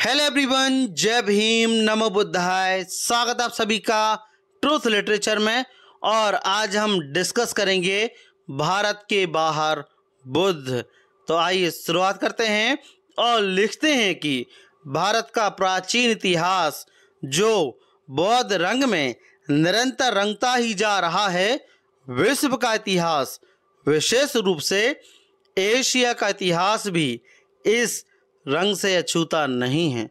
Hello everyone, जय भीम, नमो बुद्धाय। स्वागत आप सभी का ट्रूथ लिटरेचर में। और आज हम डिस्कस करेंगे भारत के बाहर बुद्ध। तो आइए शुरुआत करते हैं और लिखते हैं कि भारत का प्राचीन इतिहास जो बौद्ध रंग में निरंतर रंगता ही जा रहा है, विश्व का इतिहास, विशेष रूप से एशिया का इतिहास भी इस रंग से अछूता नहीं है।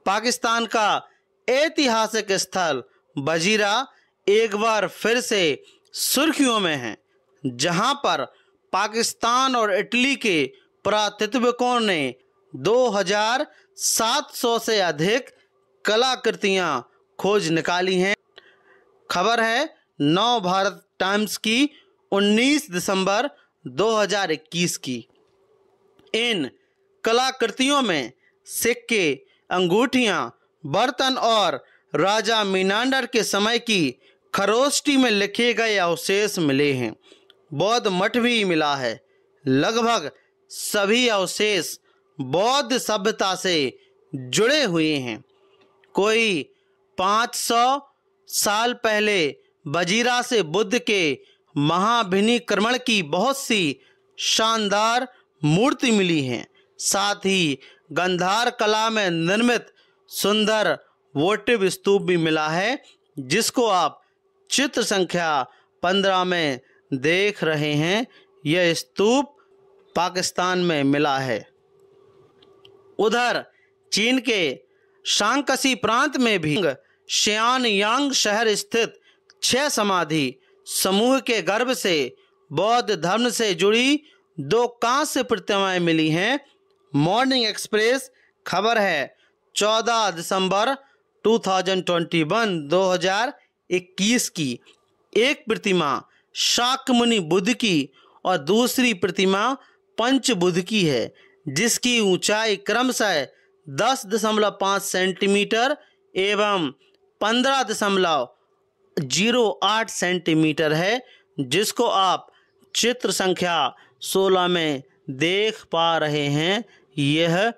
पाकिस्तान का ऐतिहासिक स्थल बजीरा एक बार फिर से सुर्खियों में है, जहां पर पाकिस्तान और इटली के पुरातत्वविदों ने 2700 से अधिक कलाकृतियां खोज निकाली हैं। खबर है नव भारत टाइम्स की 19 दिसंबर 2021 की। इन कलाकृतियों में सिक्के, अंगूठियां, बर्तन और राजा मीनांडर के समय की खरोष्टी में लिखे गए अवशेष मिले हैं। बौद्ध मठ भी मिला है। लगभग सभी अवशेष बौद्ध सभ्यता से जुड़े हुए हैं। कोई 500 साल पहले बजीरा से बुद्ध के महाभिनिक्रमण की बहुत सी शानदार मूर्ति मिली हैं। साथ ही गंधार कला में निर्मित सुंदर वोटिव स्तूप भी मिला है, जिसको आप चित्र संख्या 15 में देख रहे हैं। यह स्तूप पाकिस्तान में मिला है। उधर चीन के शांगक्सी प्रांत में भी शियानयांग शहर स्थित 6 समाधि समूह के गर्भ से बौद्ध धर्म से जुड़ी 2 कांस्य प्रतिमाएं मिली हैं। मॉर्निंग एक्सप्रेस खबर है 14 दिसंबर 2021 की। एक प्रतिमा शाक्यमुनि बुद्ध की और दूसरी प्रतिमा पंच बुद्ध की है, जिसकी ऊंचाई क्रमशः 10.5 सेंटीमीटर एवं 15.08 सेंटीमीटर है, जिसको आप चित्र संख्या 16 में देख पा रहे हैं। यह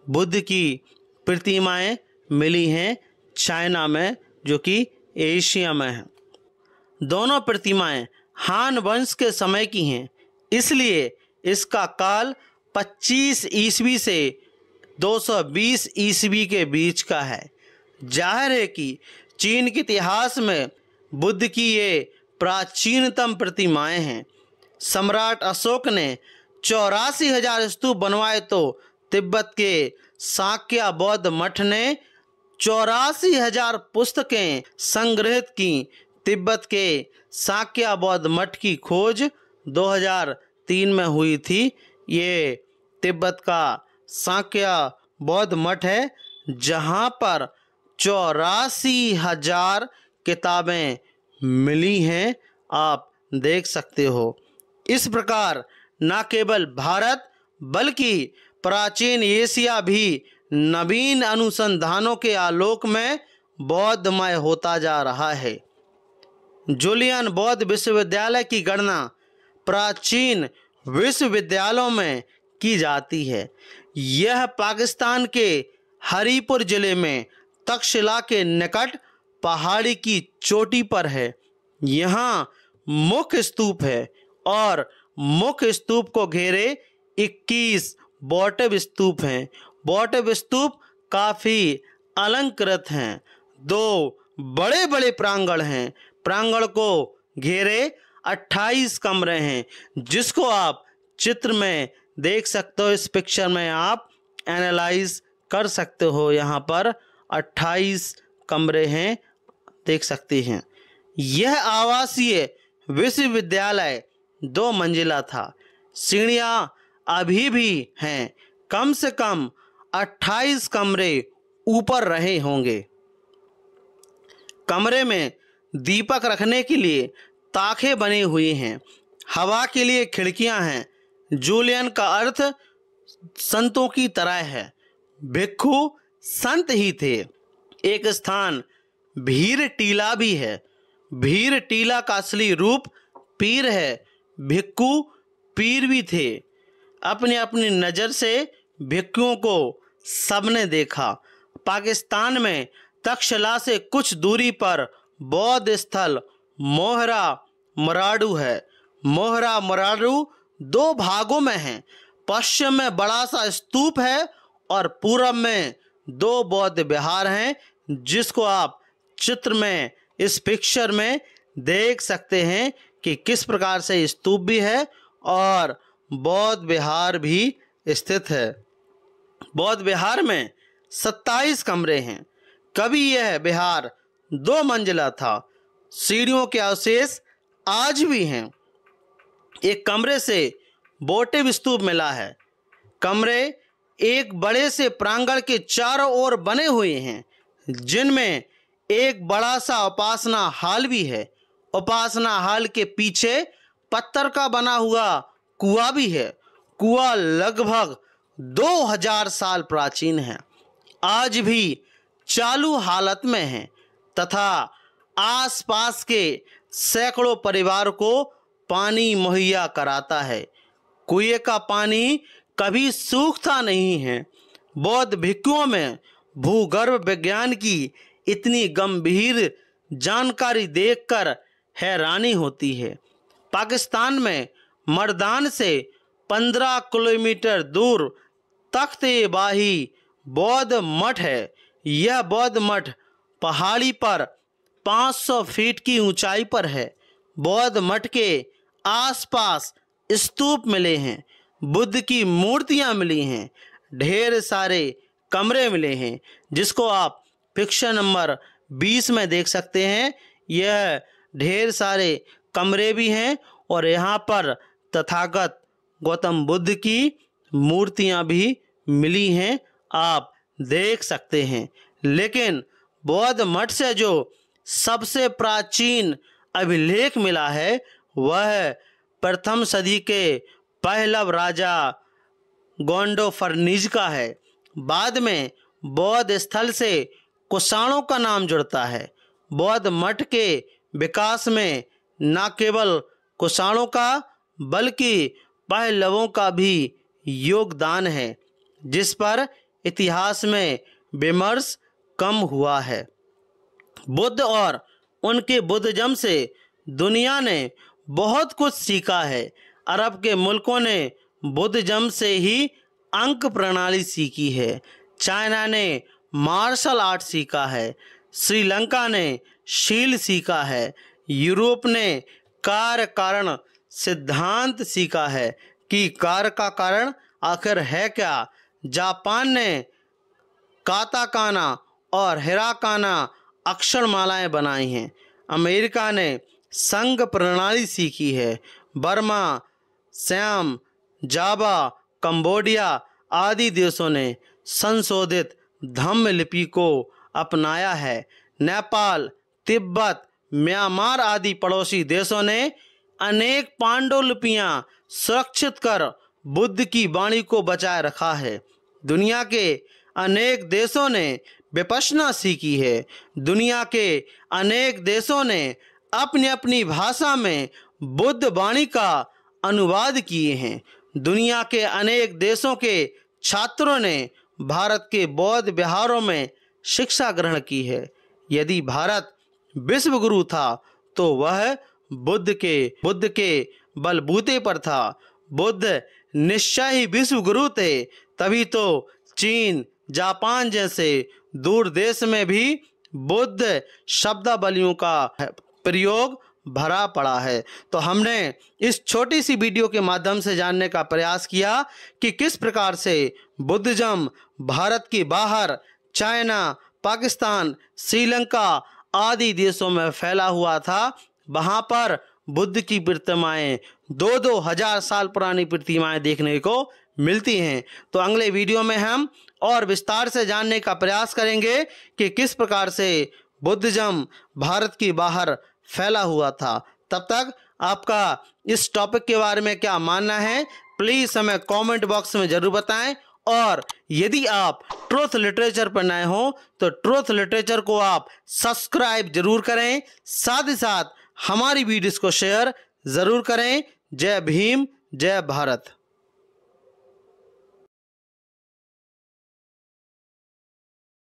बुद्ध की प्रतिमाएं मिली हैं चाइना में, जो कि एशिया में है। दोनों प्रतिमाएं हान वंश के समय की हैं, इसलिए इसका काल 25 ईस्वी से 220 ईस्वी के बीच का है। जाहिर है कि चीन के इतिहास में बुद्ध की ये प्राचीनतम प्रतिमाएं हैं। सम्राट अशोक ने 84,000 स्तूप बनवाए, तो तिब्बत के साक्य बौद्ध मठ ने 84,000 पुस्तकें संग्रहित की। तिब्बत के साक्य बौद्ध मठ की खोज 2003 में हुई थी। ये तिब्बत का साक्य बौद्ध मठ है, जहाँ पर 84,000 किताबें मिली हैं, आप देख सकते हो। इस प्रकार न केवल भारत बल्कि प्राचीन एशिया भी नवीन अनुसंधानों के आलोक में बौद्धमय होता जा रहा है। जूलियन बौद्ध विश्वविद्यालय की गणना प्राचीन विश्वविद्यालयों में की जाती है। यह पाकिस्तान के हरीपुर जिले में तक्षशिला के निकट पहाड़ी की चोटी पर है। यहाँ मुख्य स्तूप है और मुख्य स्तूप को घेरे 21 वोटिव स्तूप हैं। वोटिव स्तूप काफी अलंकृत हैं। 2 बड़े बड़े प्रांगण हैं। प्रांगण को घेरे 28 कमरे हैं, जिसको आप चित्र में देख सकते हो। इस पिक्चर में आप एनालाइज कर सकते हो। यहाँ पर 28 कमरे हैं, देख सकते हैं। यह आवासीय विश्वविद्यालय 2 मंजिला था। सीढ़ियाँ अभी भी हैं। कम से कम 28 कमरे ऊपर रहे होंगे। कमरे में दीपक रखने के लिए ताखे बने हुए हैं। हवा के लिए खिड़कियां हैं। जूलियन का अर्थ संतों की तरह है। भिक्षु संत ही थे। एक स्थान भीर टीला भी है। भीर टीला का असली रूप पीर है। भिक्षु पीर भी थे। अपनी अपनी नज़र से भिक्षुओं को सबने देखा। पाकिस्तान में तक्षशिला से कुछ दूरी पर बौद्ध स्थल मोहरा मोराडू है। मोहरा मोराडू दो भागों में है। पश्चिम में बड़ा सा स्तूप है और पूरब में दो बौद्ध विहार हैं, जिसको आप चित्र में इस पिक्चर में देख सकते हैं कि किस प्रकार से स्तूप भी है और बौद्ध विहार भी स्थित है। बौद्ध विहार में 27 कमरे हैं। कभी यह विहार 2 मंजिला था। सीढ़ियों के अवशेष आज भी हैं। एक कमरे से वोटिव स्तूप मिला है। कमरे एक बड़े से प्रांगण के चारों ओर बने हुए हैं, जिनमें एक बड़ा सा उपासना हाल भी है। उपासना हाल के पीछे पत्थर का बना हुआ कुआं भी है। कुआं लगभग 2000 साल प्राचीन है, आज भी चालू हालत में है तथा आसपास के सैकड़ों परिवार को पानी मुहैया कराता है। कुएं का पानी कभी सूखता नहीं है। बौद्ध भिक्षुओं में भूगर्भ विज्ञान की इतनी गंभीर जानकारी देखकर हैरानी होती है। पाकिस्तान में मर्दान से 15 किलोमीटर दूर तख्त-ए-बाही बौद्ध मठ है। यह बौद्ध मठ पहाड़ी पर 500 फीट की ऊंचाई पर है। बौद्ध मठ के आसपास स्तूप मिले हैं, बुद्ध की मूर्तियां मिली हैं, ढेर सारे कमरे मिले हैं, जिसको आप पिक्चर नंबर 20 में देख सकते हैं। यह ढेर सारे कमरे भी हैं और यहाँ पर तथागत गौतम बुद्ध की मूर्तियां भी मिली हैं, आप देख सकते हैं। लेकिन बौद्ध मठ से जो सबसे प्राचीन अभिलेख मिला है वह प्रथम सदी के पहलव राजा गोंडोफर्निज का है। बाद में बौद्ध स्थल से कुषाणों का नाम जुड़ता है। बौद्ध मठ के विकास में न केवल कुषाणों का बल्कि पहलवों का भी योगदान है, जिस पर इतिहास में विमर्श कम हुआ है। बुद्ध और उनके बुद्धिज्म से दुनिया ने बहुत कुछ सीखा है। अरब के मुल्कों ने बुद्धिज्म से ही अंक प्रणाली सीखी है। चाइना ने मार्शल आर्ट सीखा है। श्रीलंका ने शील सीखा है। यूरोप ने कार्य कारण सिद्धांत सीखा है कि कार्य का कारण आखिर है क्या। जापान ने काताकाना और हिराकाना अक्षरमालाएं बनाई हैं। अमेरिका ने संघ प्रणाली सीखी है। बर्मा, श्याम, जावा, कंबोडिया आदि देशों ने संशोधित धम्म लिपि को अपनाया है। नेपाल, तिब्बत, म्यांमार आदि पड़ोसी देशों ने अनेक पांडुलिपियां सुरक्षित कर बुद्ध की वाणी को बचाए रखा है। दुनिया के अनेक देशों ने विपश्यना सीखी है। दुनिया के अनेक देशों ने अपनी अपनी भाषा में बुद्ध वाणी का अनुवाद किए हैं। दुनिया के अनेक देशों के छात्रों ने भारत के बौद्ध विहारों में शिक्षा ग्रहण की है। यदि भारत विश्व गुरु था तो वह बुद्ध के बलबूते पर था। बुद्ध निश्चय ही विश्व गुरु थे, तभी तो चीन, जापान जैसे दूर देश में भी बुद्ध शब्दावलियों का प्रयोग भरा पड़ा है। तो हमने इस छोटी सी वीडियो के माध्यम से जानने का प्रयास किया कि किस प्रकार से बुद्धिज्म भारत के बाहर चाइना, पाकिस्तान, श्रीलंका आदि देशों में फैला हुआ था। वहाँ पर बुद्ध की प्रतिमाएं 2-2 हजार साल पुरानी प्रतिमाएं देखने को मिलती हैं। तो अगले वीडियो में हम और विस्तार से जानने का प्रयास करेंगे कि किस प्रकार से बुद्धिज्म भारत के बाहर फैला हुआ था। तब तक आपका इस टॉपिक के बारे में क्या मानना है, प्लीज़ हमें कमेंट बॉक्स में ज़रूर बताएं। और यदि आप ट्रूथ लिटरेचर पर नए हो तो ट्रूथ लिटरेचर को आप सब्सक्राइब जरूर करें, साथ ही साथ हमारी वीडियोस को शेयर ज़रूर करें। जय भीम, जय भारत।